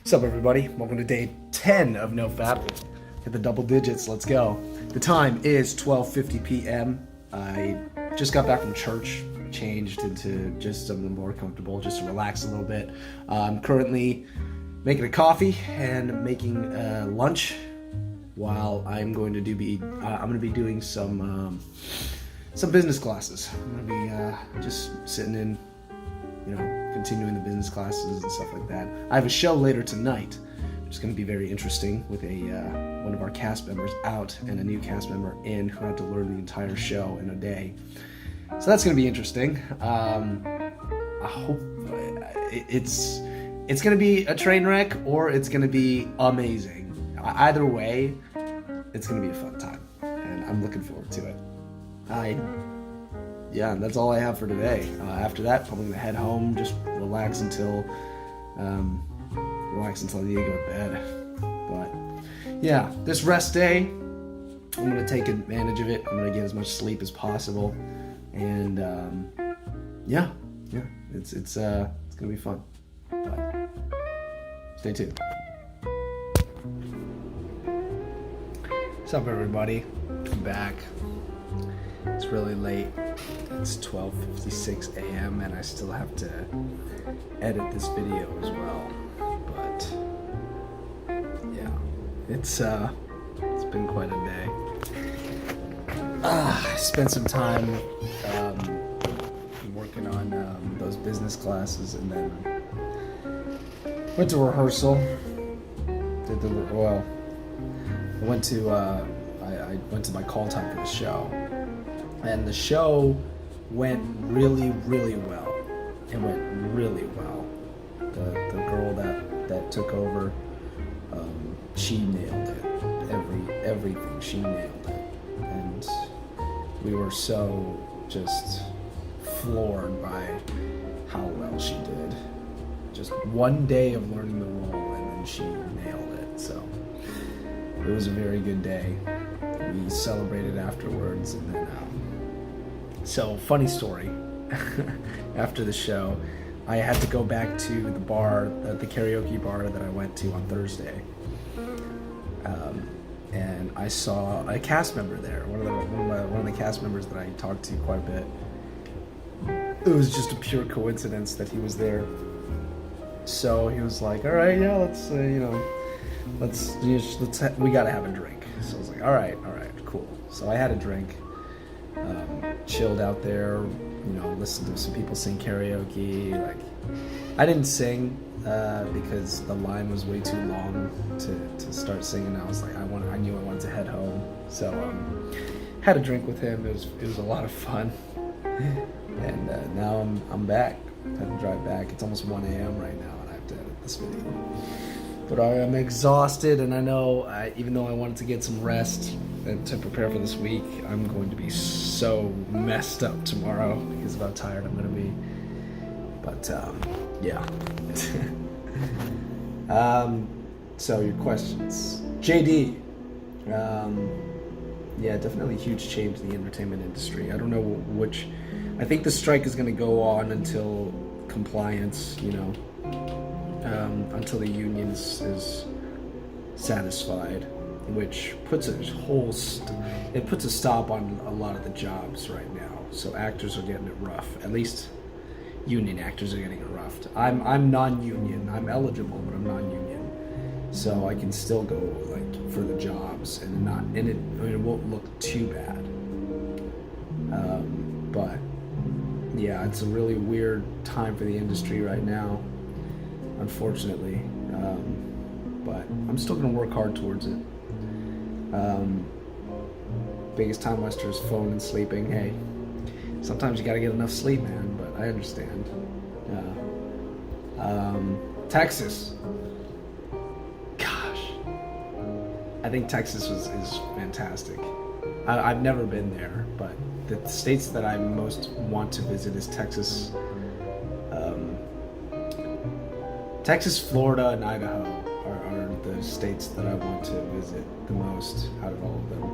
What's up, everybody? Welcome to day 10 of NoFap. Hit the double digits, let's go. The time is 12:50 p.m. I just got back from church, changed into just something more comfortable, just to relax a little bit. I'm currently making a coffee and making lunch while I'm going to be doing some business classes. I'm going to be just sitting in, continuing the business classes and stuff like that. I have a show later tonight, which is going to be very interesting, with one of our cast members out and a new cast member in who had to learn the entire show in a day. So that's going to be interesting. I hope it's going to be a train wreck or it's going to be amazing. Either way, it's going to be a fun time, and I'm looking forward to it. That's all I have for today. After that, probably gonna head home, just relax until I need to go to bed. But yeah, this rest day, I'm gonna take advantage of it. I'm gonna get as much sleep as possible, and it's gonna be fun. But stay tuned. What's up, everybody? I'm back. It's really late. It's 12:56 a.m. and I still have to edit this video as well. But yeah, it's been quite a day. I spent some time working on those business classes, and then went to rehearsal. I went to my call time for the show. And the show went really, really well. It went really well. The girl that took over, she nailed it. Everything, she nailed it. And we were so just floored by how well she did. Just one day of learning the role, and then she nailed it. So it was a very good day. We celebrated afterwards, and then so, funny story. After the show, I had to go back to the bar, the karaoke bar that I went to on Thursday, and I saw a cast member there. One of the cast members that I talked to quite a bit. It was just a pure coincidence that he was there. So he was like, "All right, yeah, we gotta have a drink." So I was like, all right, cool. So I had a drink, chilled out there, listened to some people sing karaoke. Like, I didn't sing because the line was way too long to start singing. I was like, I knew I wanted to head home. So had a drink with him. It was a lot of fun. And now I'm back. I have to drive back. It's almost 1 a.m. right now, and I have to edit this video. But I am exhausted, and I know, even though I wanted to get some rest and to prepare for this week, I'm going to be so messed up tomorrow because of how tired I'm going to be. But, yeah. So, your questions. JD. Yeah, definitely a huge change in the entertainment industry. I don't know which... I think the strike is going to go on until compliance, until the union is satisfied, which puts it puts a stop on a lot of the jobs right now. So actors are getting it rough. At least union actors are getting it rough. I'm non-union. I'm eligible, but I'm non-union, so I can still go for the jobs, and it won't look too bad. But yeah, it's a really weird time for the industry right now, unfortunately, but I'm still going to work hard towards it. Biggest time waster is phone and sleeping. Hey, sometimes you got to get enough sleep, man, but I understand. Texas. Gosh, I think Texas is fantastic. I've never been there, but the states that I most want to visit is Texas, Florida, and Idaho are the states that I want to visit the most out of all of them.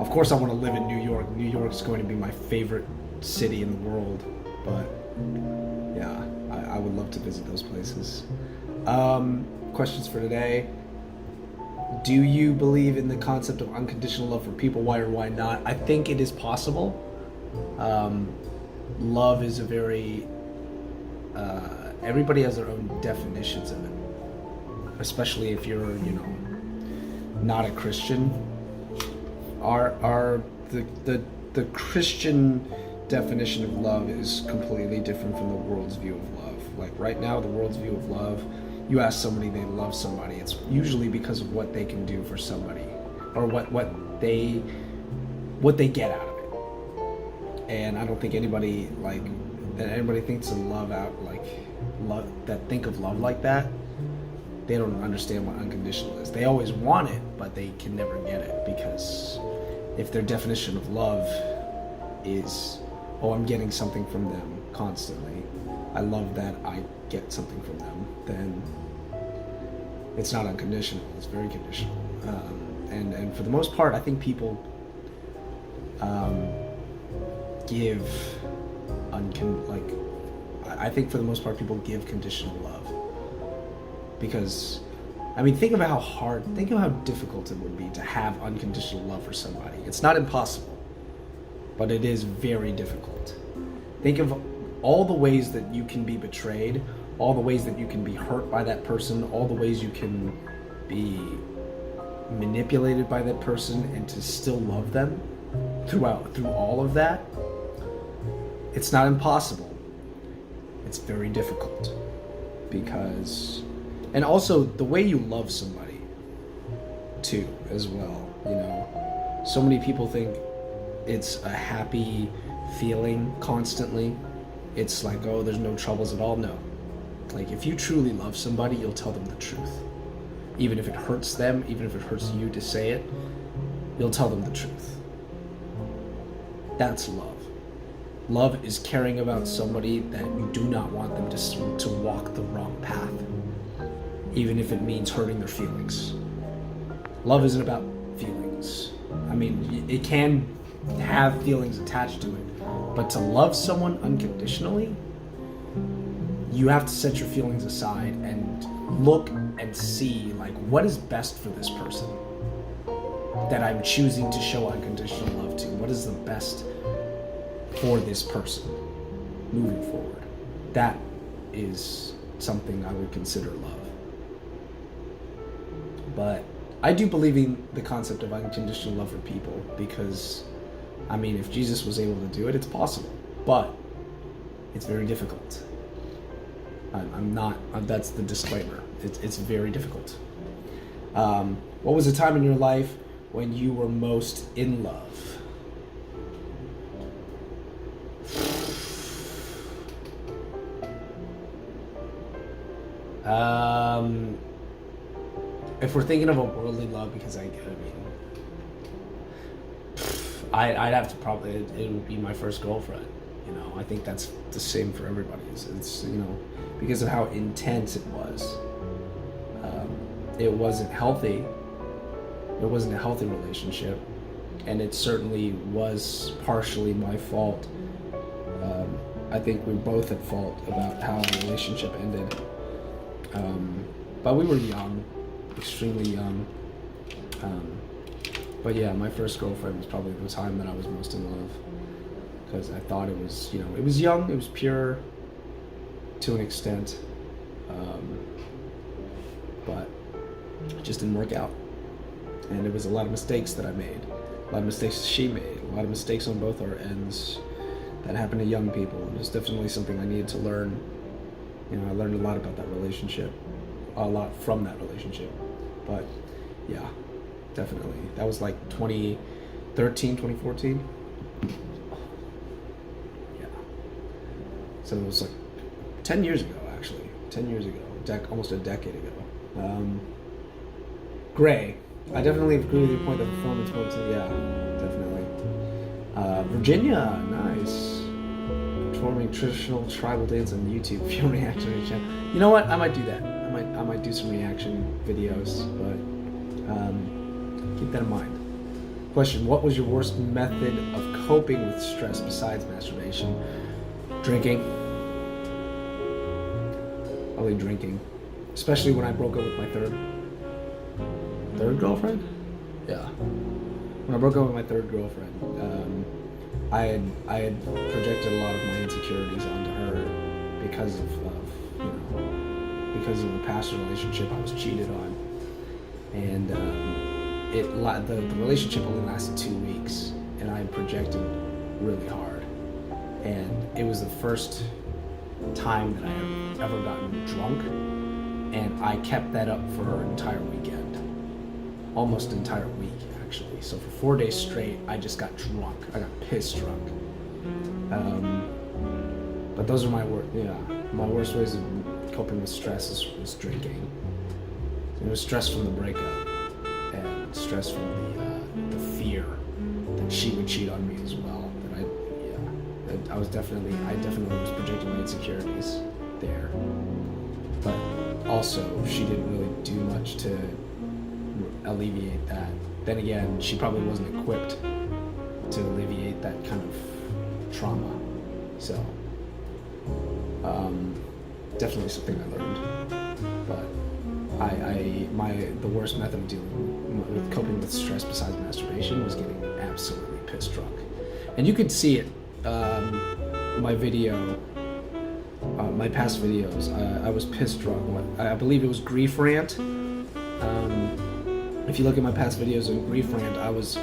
Of course, I want to live in New York. New York is going to be my favorite city in the world, but yeah, I would love to visit those places. questions for today. Do you believe in the concept of unconditional love for people? Why or why not? I think it is possible. Love is a very... everybody has their own definitions of it. Especially if you're, not a Christian. The Christian definition of love is completely different from the world's view of love. Like right now, the world's view of love, you ask somebody they love somebody, it's usually because of what they can do for somebody, or what they get out of it. And I don't think anybody thinks of love think of love like that. They don't understand what unconditional is. They always want it, but they can never get it, because if their definition of love is, I'm getting something from them constantly, I love that I get something from them, then it's not unconditional, it's very conditional. And for the most part, I think people I think for the most part people give conditional love. Because, think of how difficult it would be to have unconditional love for somebody. It's not impossible, but it is very difficult. Think of all the ways that you can be betrayed, all the ways that you can be hurt by that person, all the ways you can be manipulated by that person, and to still love them through all of that. It's not impossible. It's very difficult, because... And also, the way you love somebody, too, as well, So many people think it's a happy feeling constantly. It's like, there's no troubles at all. No. Like, if you truly love somebody, you'll tell them the truth. Even if it hurts them, even if it hurts you to say it, you'll tell them the truth. That's love. Love is caring about somebody that you do not want them to walk the wrong path, even if it means hurting their feelings. Love isn't about feelings. It can have feelings attached to it, but to love someone unconditionally, you have to set your feelings aside and look and see, what is best for this person that I'm choosing to show unconditional love to. What is the best for this person moving forward? That is something I would consider love. But I do believe in the concept of unconditional love for people, because, if Jesus was able to do it, it's possible. But it's very difficult. That's the disclaimer. It's very difficult. What was a time in your life when you were most in love? If we're thinking of a worldly love, because I'd have to probably, it would be my first girlfriend. I think that's the same for everybody. It's because of how intense it was. It wasn't healthy. It wasn't a healthy relationship, and it certainly was partially my fault. I think we both at fault about how the relationship ended. But we were young, extremely young. But yeah, my first girlfriend was probably the time that I was most in love, because I thought it was, it was young, it was pure to an extent, but it just didn't work out. And it was a lot of mistakes that I made, a lot of mistakes she made, a lot of mistakes on both our ends that happen to young people. And it's definitely something I needed to learn. I learned a lot about that relationship, a lot from that relationship. But yeah, definitely. That was like 2013, 2014. Yeah. So it was like 10 years ago, actually. 10 years ago, almost a decade ago. Gray. I definitely agree with your point that the film and spoke to. Yeah, definitely. Virginia, nice. Performing traditional tribal dance on YouTube. Film reaction channel. You know what? I might do that. I might do some reaction videos, but keep that in mind. Question: what was your worst method of coping with stress besides masturbation? Drinking. Probably drinking. especially when I broke up with my third girlfriend. Yeah, when I broke up with my third girlfriend, I had projected a lot of my insecurities onto her because of because of a past relationship I was cheated on, and the relationship only lasted 2 weeks, and I projected really hard, and it was the first time that I had ever gotten drunk, and I kept that up for an entire weekend, almost an entire week actually. So for 4 days straight, I just got drunk. I got pissed drunk. But those are my worst ways of coping with stress was drinking. It was stress from the breakup, and stress from the fear that she would cheat on me as well. I definitely was projecting my insecurities there, but also she didn't really do much to alleviate that. Then again, she probably wasn't equipped to alleviate that kind of trauma. So definitely something I learned. But the worst method of dealing with coping with stress besides masturbation was getting absolutely pissed drunk. And you could see it. My past videos, I was pissed drunk. I believe it was Grief Rant. If you look at my past videos in Grief Rant, I was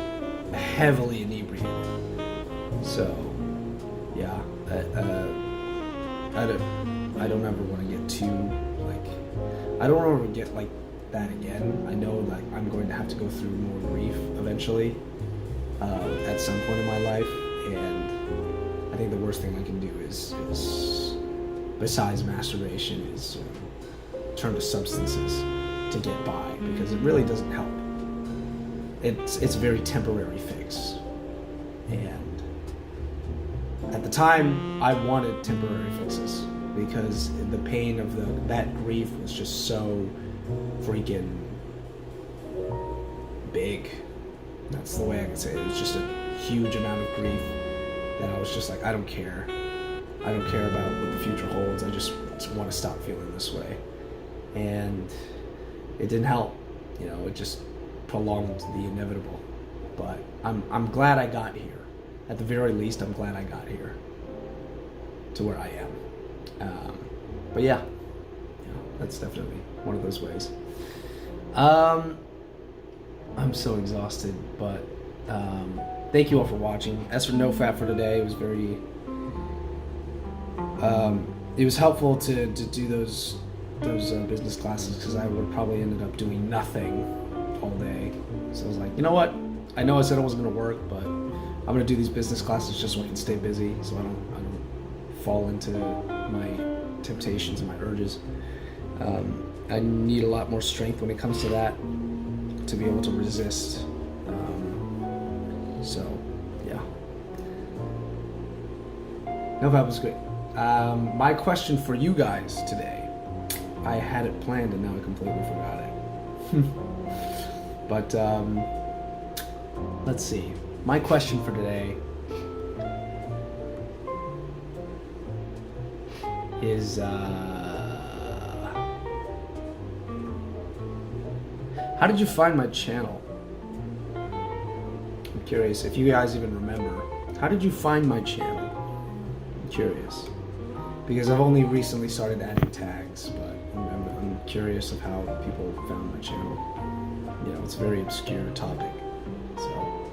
heavily inebriated. So, yeah, I don't ever want to get too, I don't want to get like that again. I know like I'm going to have to go through more grief eventually, at some point in my life, and I think the worst thing I can do is besides masturbation, is turn to substances to get by, because it really doesn't help. It's a very temporary fix, and at the time I wanted temporary fixes because the pain of that grief was just so freaking big. That's the way I can say it. It was just a huge amount of grief that I was just like, I don't care about what the future holds. I just want to stop feeling this way. And it didn't help, it just prolonged the inevitable. But I'm glad I got here. At the very least, I'm glad I got here to where I am. But yeah, that's definitely one of those ways. I'm so exhausted, but thank you all for watching. As for NoFap for today, it was very it was helpful to do those business classes, because I would have probably ended up doing nothing all day. So I was like, you know what? I know I said it wasn't going to work, but I'm going to do these business classes just so I can stay busy, so I don't fall into my temptations and my urges. I need a lot more strength when it comes to that, to be able to resist. So, yeah. NoFap was great. My question for you guys today, I had it planned and now I completely forgot it. But let's see. My question for today is how did you find my channel? I'm curious if you guys even remember. How did you find my channel? I'm curious. Because I've only recently started adding tags, but I'm curious of how people found my channel. It's a very obscure topic. So,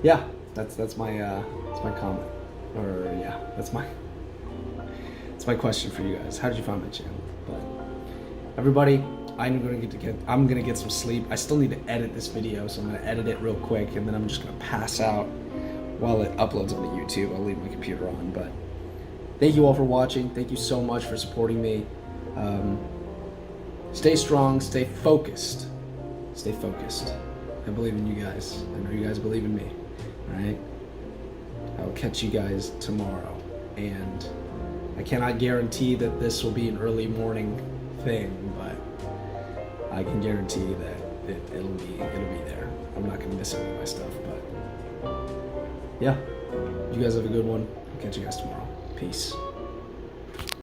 yeah, that's my comment. Or yeah, that's my question for you guys. How did you find my channel? But everybody, I'm gonna get some sleep. I still need to edit this video, so I'm gonna edit it real quick, and then I'm just gonna pass out while it uploads onto YouTube. I'll leave my computer on, but thank you all for watching. Thank you so much for supporting me. Stay strong, stay focused. Stay focused. I believe in you guys. I know you guys believe in me. All right? I will catch you guys tomorrow. And I cannot guarantee that this will be an early morning thing, but I can guarantee that it'll be there. I'm not gonna miss any of my stuff, but yeah. You guys have a good one. I'll catch you guys tomorrow. Peace.